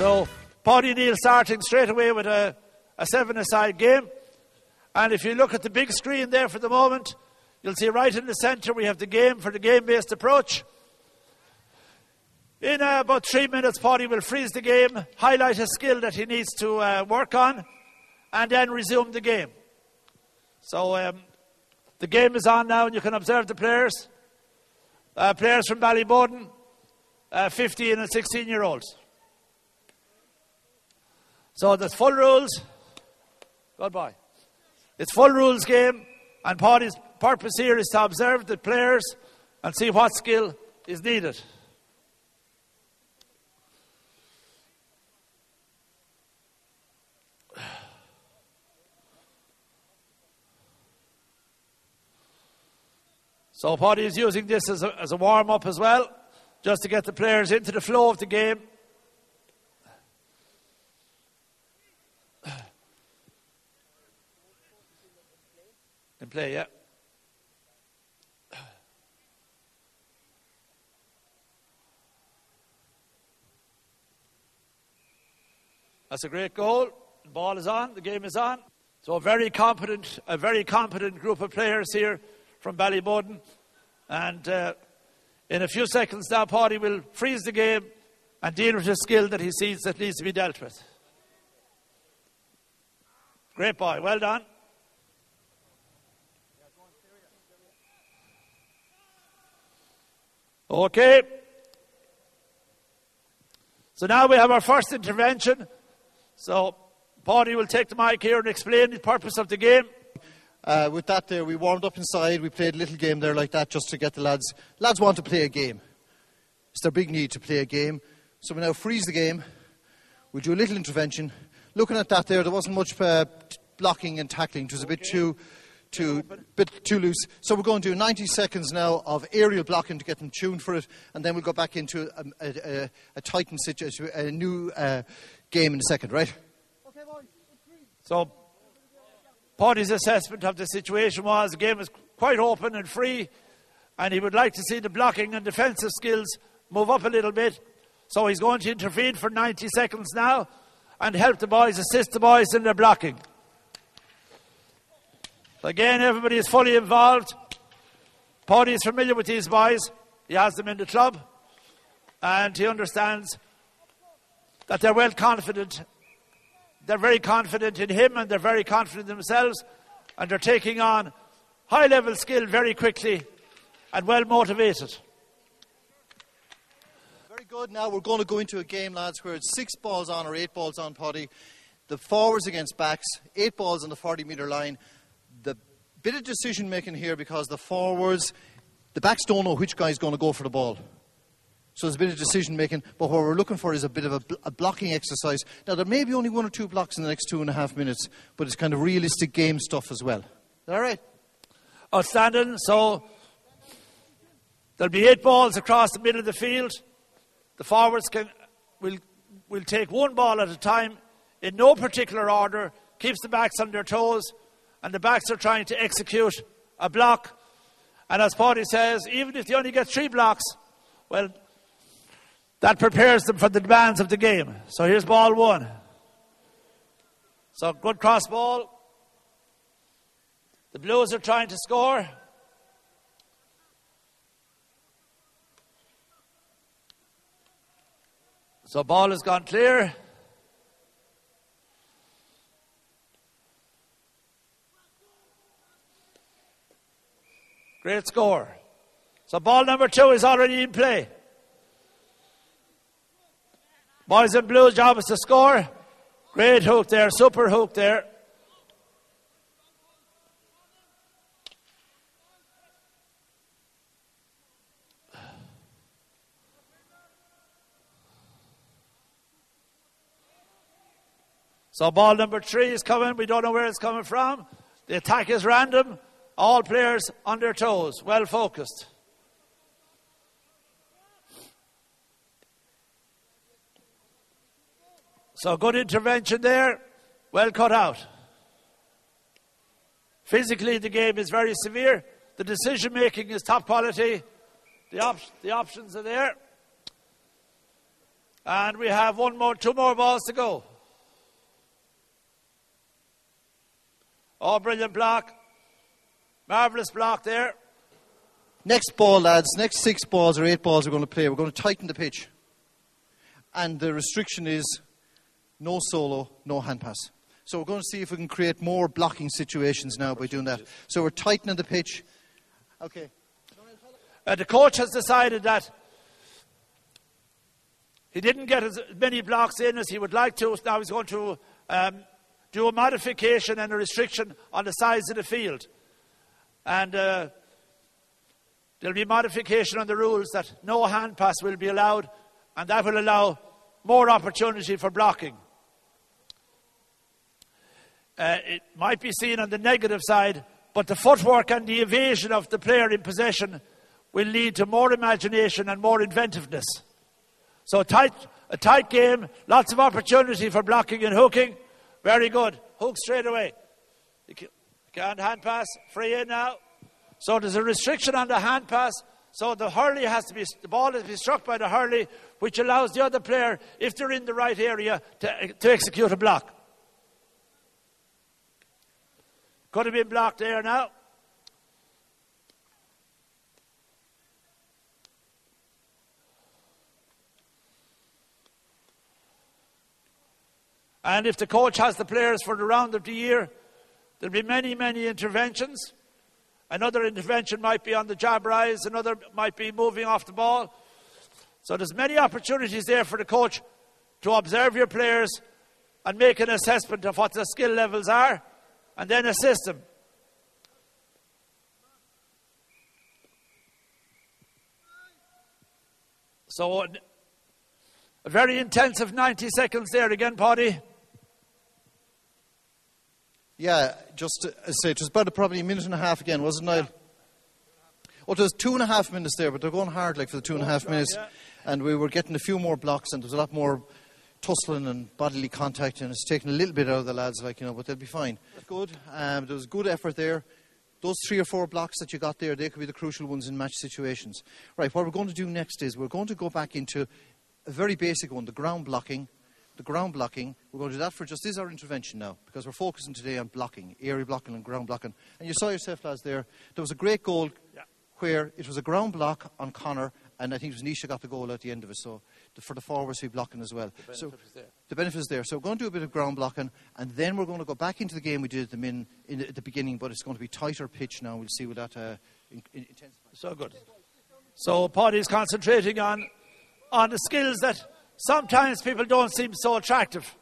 So Paddy Neal starting straight away with a 7-a-side game. And if you look at the big screen there for the moment, you'll see right in the centre we have the game for the game-based approach. In about 3 minutes, Paddy will freeze the game, highlight a skill that he needs to work on, and then resume the game. So the game is on now, and you can observe the players. Players from Ballyboden, 15 and 16-year-olds. So there's full rules. Goodbye. It's full rules game, and Paddy's purpose here is to observe the players and see what skill is needed. So Paddy is using this as a warm-up as well, just to get the players into the flow of the game. In play, yeah. That's a great goal. The ball is on, the game is on. So a very competent group of players here from Ballyboden. And in a few seconds now, Paddy will freeze the game and deal with a skill that he sees that needs to be dealt with. Great boy, well done. Okay. So now we have our first intervention. So Paddy will take the mic here and explain the purpose of the game. With that there, we warmed up inside. We played a little game there like that just to get the lads. Lads want to play a game. It's their big need to play a game. So we now freeze the game. We'll do a little intervention. Looking at that there wasn't much blocking and tackling. It was a bit too loose. So we're going to do 90 seconds now of aerial blocking to get them tuned for it. And then we'll go back into a tightened situation, a new game in a second, right? Okay, boys. So Paddy's assessment of the situation was the game was quite open and free, and he would like to see the blocking and defensive skills move up a little bit. So he's going to intervene for 90 seconds now and help the boys, assist the boys in their blocking. Again, everybody is fully involved. Paddy is familiar with these boys. He has them in the club, and he understands that they're well confident. They're very confident in him, and they're very confident in themselves, and they're taking on high-level skill very quickly and well motivated. Very good. Now we're going to go into a game, lads, where it's 6 balls on or 8 balls on, Paddy. The forwards against backs, 8 balls on the 40-metre line. The bit of decision making here, because the forwards, the backs don't know which guy's going to go for the ball. So there's a bit of decision making, but what we're looking for is a bit of a blocking exercise. Now there may be only 1 or 2 blocks in the next 2.5 minutes, but it's kind of realistic game stuff as well. Is that all right? Outstanding. So there'll be 8 balls across the middle of the field. The forwards will take 1 ball at a time in no particular order, keeps the backs on their toes, and the backs are trying to execute a block. And as Paddy says, even if they only get 3 blocks, well, that prepares them for the demands of the game. So here's ball 1. So good cross ball. The Blues are trying to score. So ball has gone clear. Great score. So ball number 2 is already in play. Boys in Blues' job is to score. Great hook there, super hook there. So ball number 3 is coming. We don't know where it's coming from. The attack is random. All players on their toes, well focused. So good intervention there, well cut out. Physically the game is very severe. The decision making is top quality. The options are there. And we have two more balls to go. Oh, brilliant block. Marvellous block there. Next ball, lads. Next 6 balls or 8 balls we're going to play. We're going to tighten the pitch. And the restriction is no solo, no hand pass. So we're going to see if we can create more blocking situations now by doing that. So we're tightening the pitch. Okay. The coach has decided that he didn't get as many blocks in as he would like to. Now he's going to do a modification and a restriction on the size of the field. And there'll be modification on the rules that no hand pass will be allowed, and that will allow more opportunity for blocking. It might be seen on the negative side, but the footwork and the evasion of the player in possession will lead to more imagination and more inventiveness. So a tight game, lots of opportunity for blocking and hooking. Very good. Hook straight away. You can't hand pass. Free in now. So there's a restriction on the hand pass. So the hurley the ball has to be struck by the hurley, which allows the other player, if they're in the right area, to execute a block. Could have been blocked there now. And if the coach has the players for the round of the year, there'll be many, many interventions. Another intervention might be on the jab rise. Another might be moving off the ball. So there's many opportunities there for the coach to observe your players and make an assessment of what the skill levels are and then assist them. So a very intensive 90 seconds there again, Paddy. Yeah, just as I say, it was about probably a minute and a half again, wasn't it, Niall? Oh, it was 2.5 minutes there, but they're going hard like for the 2.5 minutes. Yeah. And we were getting a few more blocks, and there was a lot more tussling and bodily contact, and it's taken a little bit out of the lads, but they'll be fine. Good. There was good effort there. Those 3 or 4 blocks that you got there, they could be the crucial ones in match situations. Right, what we're going to do next is we're going to go back into a very basic one, the ground blocking. The ground blocking, we're going to do that for just, this is our intervention now, because we're focusing today on blocking, area blocking and ground blocking. And you saw yourself, lads, there was a great goal where it was a ground block on Connor, and I think it was Nisha got the goal at the end of it, so for the forwards to be blocking as well. The benefit is there. So we're going to do a bit of ground blocking, and then we're going to go back into the game we did at the beginning, but it's going to be tighter pitch now. We'll see with that intensify. So good. So Paddy's concentrating on the skills that sometimes people don't seem so attractive,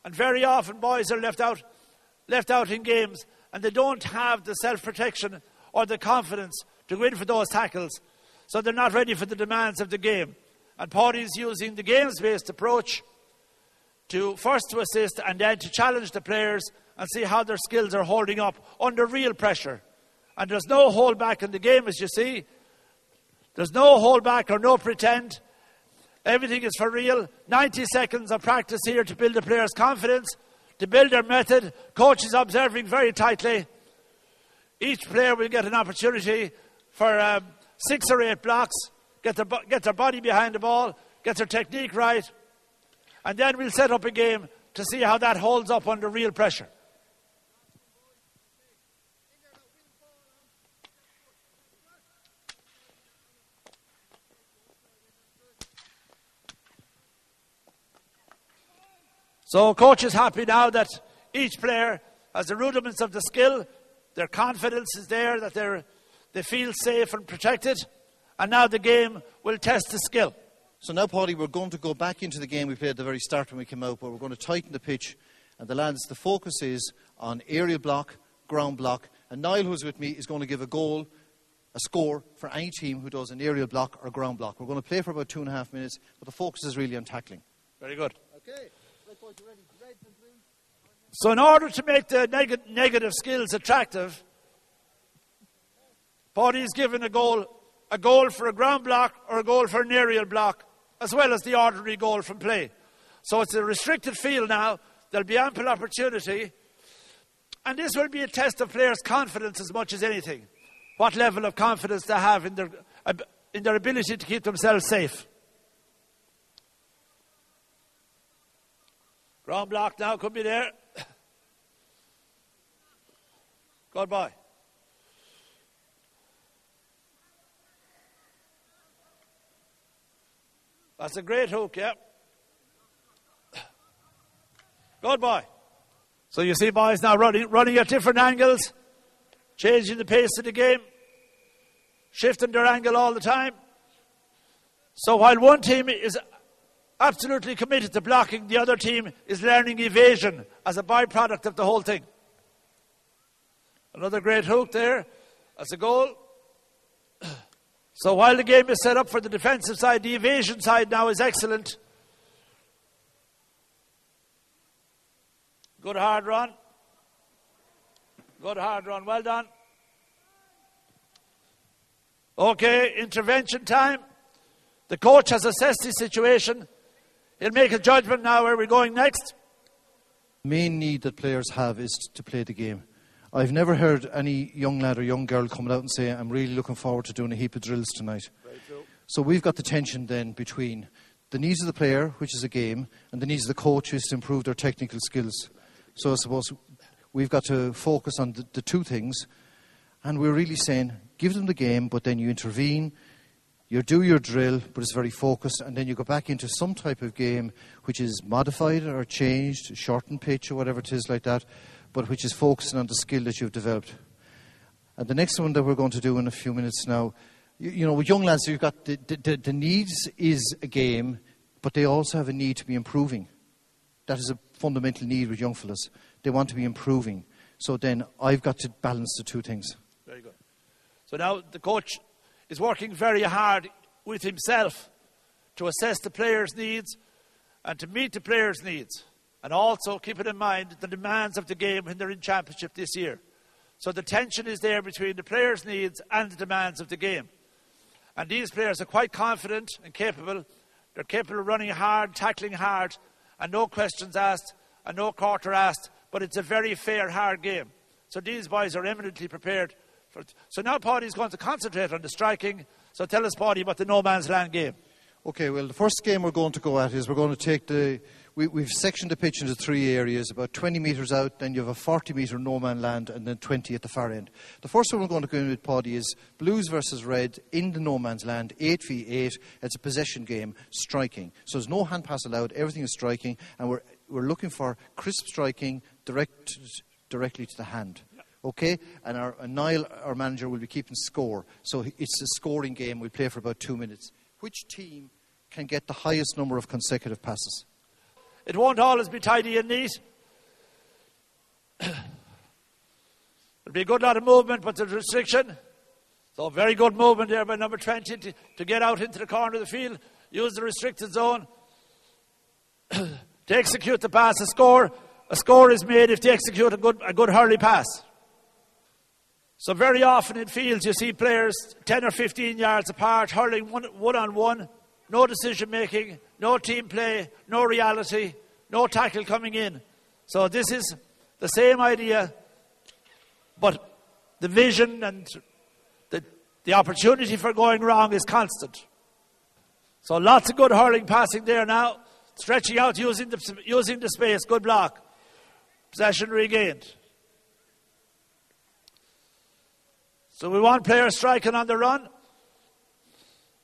and very often boys are left out in games, and they don't have the self-protection or the confidence to go in for those tackles, so they're not ready for the demands of the game. And Paddy's using the games-based approach to assist and then to challenge the players and see how their skills are holding up under real pressure. And there's no hold back in the game, as you see. There's no hold back or no pretend. Everything is for real. 90 seconds of practice here to build the players' confidence, to build their method. Coach is observing very tightly. Each player will get an opportunity for 6 or 8 blocks, get their body behind the ball, get their technique right, and then we'll set up a game to see how that holds up under real pressure. So coach is happy now that each player has the rudiments of the skill, their confidence is there, that they feel safe and protected, and now the game will test the skill. So now, Paddy, we're going to go back into the game we played at the very start when we came out, but we're going to tighten the pitch, and the lads, the focus is on aerial block, ground block, and Niall, who's with me, is going to give a score for any team who does an aerial block or ground block. We're going to play for about 2.5 minutes, but the focus is really on tackling. Very good. Okay. So in order to make the negative skills attractive, Paddy's given a goal for a ground block or a goal for an aerial block, as well as the ordinary goal from play. So it's a restricted field now. There'll be ample opportunity. And this will be a test of players' confidence as much as anything. What level of confidence they have in their ability to keep themselves safe. Ground block now, could be there. Good boy. That's a great hook, yeah. Good boy. So you see boys now running at different angles, changing the pace of the game, shifting their angle all the time. So while one team is absolutely committed to blocking, the other team is learning evasion as a byproduct of the whole thing. Another great hook there. That's a goal. So while the game is set up for the defensive side, the evasion side now is excellent. Good hard run. Good hard run. Well done. Okay, intervention time. The coach has assessed the situation. He'll make a judgment now where we're going next. The main need that players have is to play the game. I've never heard any young lad or young girl coming out and say, I'm really looking forward to doing a heap of drills tonight. Right, so we've got the tension then between the needs of the player, which is a game, and the needs of the coach, which is to improve their technical skills. So I suppose we've got to focus on the two things, and we're really saying, give them the game, but then you intervene, you do your drill, but it's very focused, and then you go back into some type of game which is modified or changed, shortened pitch or whatever it is like that, but which is focusing on the skill that you've developed. And the next one that we're going to do in a few minutes now, you know, with young lads, you've got the needs is a game, but they also have a need to be improving. That is a fundamental need with young fellas. They want to be improving. So then I've got to balance the two things. Very good. So now the coach is working very hard with himself to assess the players' needs and to meet the players' needs. And also keeping in mind the demands of the game when they're in championship this year. So the tension is there between the players' needs and the demands of the game. And these players are quite confident and capable. They're capable of running hard, tackling hard, and no questions asked, and no quarter asked. But it's a very fair, hard game. So these boys are eminently prepared for it. So now Paddy's going to concentrate on the striking. So tell us, Paddy, about the no man's land game. Okay, well, the first game we're going to go at is we're going to take we've sectioned the pitch into three areas, about 20 metres out, then you have a 40-metre no-man land, and then 20 at the far end. The first one we're going to go in with, Paddy, is Blues versus Red in the no-man's land, 8v8. It's a possession game, striking. So there's no hand pass allowed, everything is striking, and we're looking for crisp striking directly to the hand. Okay? And Niall, our manager, will be keeping score. So it's a scoring game. We'll play for about 2 minutes. Which team can get the highest number of consecutive passes? It won't always be tidy and neat. There'll be a good lot of movement, but there's restriction. So very good movement there by number 20 to get out into the corner of the field, use the restricted zone. To execute the pass, a score is made if they execute a good hurley pass. So very often in fields you see players 10 or 15 yards apart, hurling one-on-one, no decision making, no team play, no reality, no tackle coming in. So this is the same idea, but the vision and the opportunity for going wrong is constant. So lots of good hurling passing there now, stretching out using the space, good block. Possession regained. So we want players striking on the run.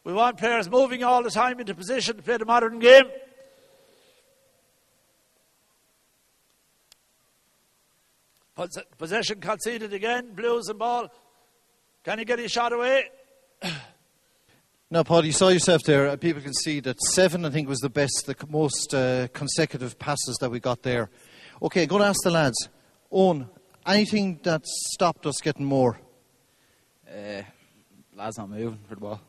We want players moving all the time into position to play the modern game. Possession conceded again. Blues and ball. Can he get his shot away? Now, Paul, you saw yourself there. People can see that 7, I think, was the most consecutive passes that we got there. Okay, going to ask the lads. Owen, anything that stopped us getting more? Lads not moving for the ball.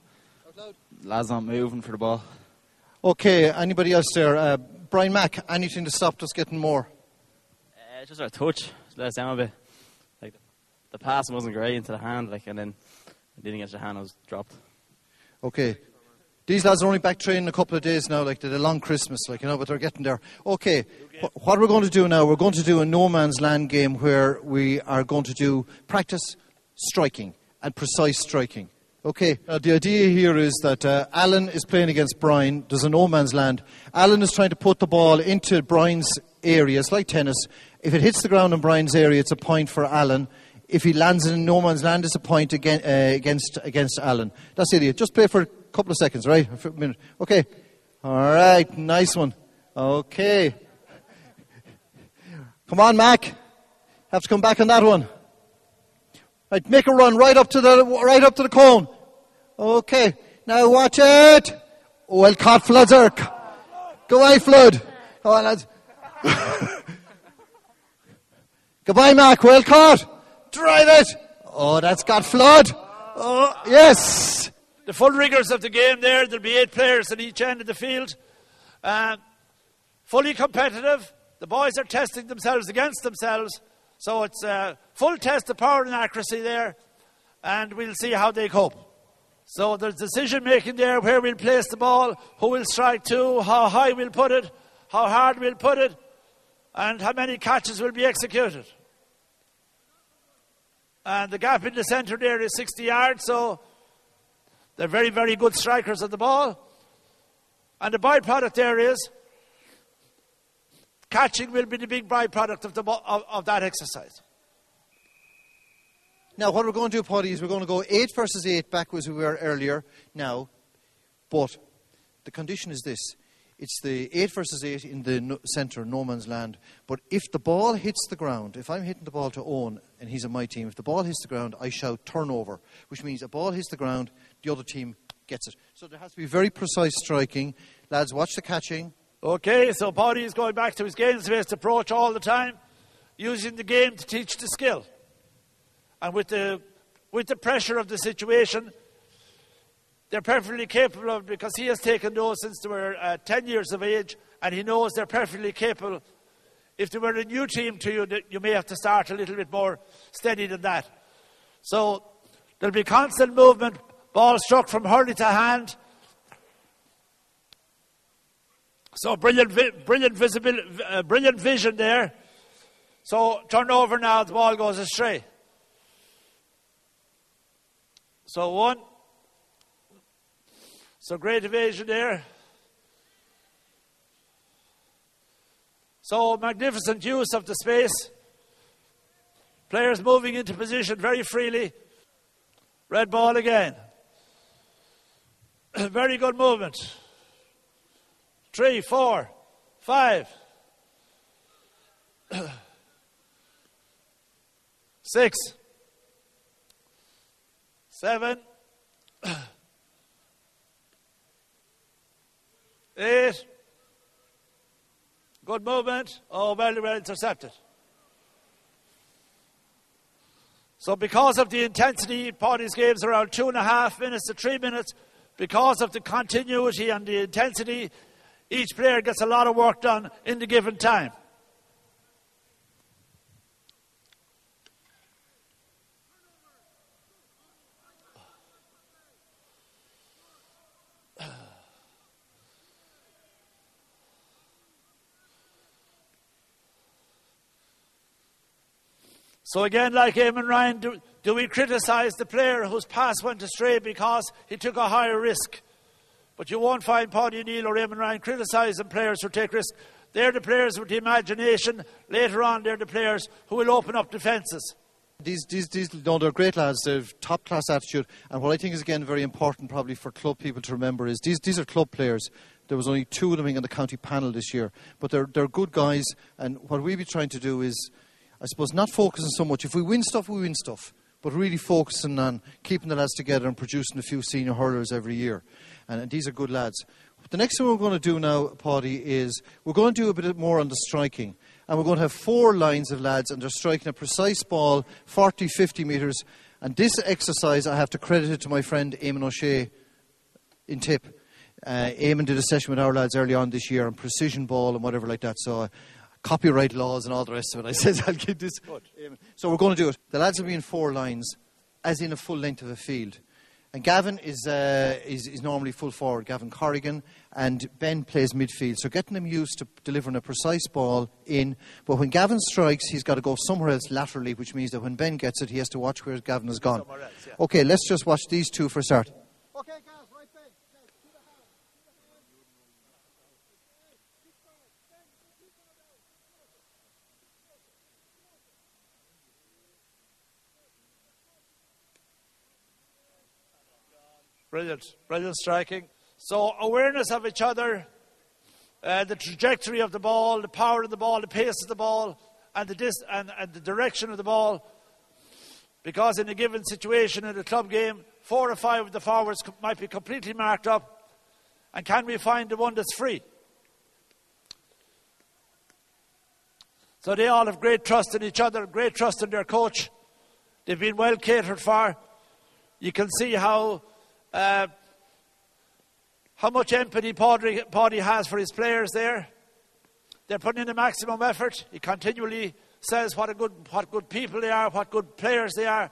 Lads not moving for the ball. Okay, anybody else there? Brian Mack, anything that stopped us getting more? Just our touch. Let us down a bit. Like the passing wasn't great into the hand, and then I didn't get the hand, I was dropped. Okay. These lads are only back training a couple of days now, they did a long Christmas, but they're getting there. Okay, what we're going to do now, we're going to do a no man's land game where we are going to do practice striking and precise striking. Okay, the idea here is that Alan is playing against Brian. There's a no man's land. Alan is trying to put the ball into Brian's area. It's like tennis. If it hits the ground in Brian's area, it's a point for Alan. If he lands in no man's land, it's a point against Alan. That's the idea. Just play for a couple of seconds, right? For a minute. Okay. All right, nice one. Okay. Come on, Mac. Have to come back on that one. Right, make a run right up to the cone. Okay. Now watch it. Well caught, Floods. Go away, Flood. Come on, lads. Goodbye, Mac. Well caught. Drive it. Oh, that's got Flood. Oh, yes. The full rigours of the game there. There'll be 8 players at each end of the field. Fully competitive. The boys are testing themselves against themselves. So it's a full test of power and accuracy there. And we'll see how they cope. So there's decision making there, where we'll place the ball, who will strike to, how high we'll put it, how hard we'll put it, and how many catches will be executed. And the gap in the centre there is 60 yards, so they're very, very good strikers of the ball. And the byproduct there is catching will be the big byproduct of that exercise. Now, what we're going to do, Paddy, is we're going to go 8 versus 8 back as we were earlier now. But the condition is this. It's the 8 versus 8 in the centre, no man's land. But if the ball hits the ground, if I'm hitting the ball to Owen and he's on my team, if the ball hits the ground, I shout turnover, which means a ball hits the ground, the other team gets it. So there has to be very precise striking. Lads, watch the catching. Okay, so Paddy is going back to his games-based approach all the time, using the game to teach the skill. And with the pressure of the situation, they're perfectly capable of, because he has taken those since they were 10 years of age, and he knows they're perfectly capable. If they were a new team to you, you may have to start a little bit more steady than that. So there'll be constant movement, ball struck from hurley to hand. So brilliant vision there. So turnover now, the ball goes astray. So 1. So great evasion there. So magnificent use of the space. Players moving into position very freely. Red ball again. Very good movement. 3, 4, 5, 6, 7, 8. Good movement. Oh, very well intercepted. So because of the intensity, Paddy's game's around 2.5 minutes to 3 minutes. Because of the continuity and the intensity, each player gets a lot of work done in the given time. So again, like Eamon Ryan, do we criticise the player whose pass went astray because he took a higher risk? But you won't find Paddy Neal or Eamon Ryan criticising players who take risks. They're the players with the imagination. Later on, they're the players who will open up defences. They're great lads. They've top-class attitude. And what I think is, again, very important probably for club people to remember is these are club players. There was only 2 of them in the county panel this year. But they're good guys. And what we'll be trying to do is, I suppose, not focusing so much. If we win stuff, we win stuff. But really focusing on keeping the lads together and producing a few senior hurlers every year. And these are good lads. The next thing we're going to do now, Paddy, is we're going to do a bit more on the striking. And we're going to have 4 lines of lads, and they're striking a precise ball, 40, 50 metres. And this exercise, I have to credit it to my friend Eamon O'Shea in Tip. Eamon did a session with our lads early on this year on precision ball and whatever like that. So copyright laws and all the rest of it. I said I'll give this. So we're going to do it. The lads will be in 4 lines, as in a full length of a field. And Gavin is normally full forward, Gavin Corrigan. and Ben plays midfield. So getting them used to delivering a precise ball in. But when Gavin strikes, he's got to go somewhere else laterally, which means that when Ben gets it, he has to watch where Gavin has gone. Somewhere else, yeah. Okay, let's just watch these two for a start. Okay, Gav, right Ben. Brilliant striking. So awareness of each other, the trajectory of the ball, the power of the ball, the pace of the ball, and the direction of the ball. Because in a given situation in a club game, 4 or 5 of the forwards might be completely marked up. And can we find the one that's free? So they all have great trust in each other, great trust in their coach. They've been well catered for. You can see how much empathy Paddy has for his players there. They're putting in the maximum effort. He continually says what good people they are, what good players they are.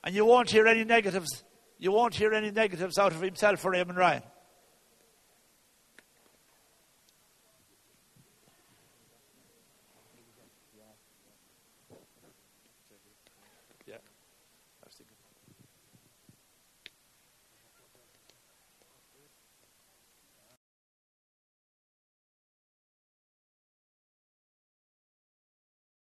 And you won't hear any negatives. You won't hear any negatives out of himself or Eamon Ryan.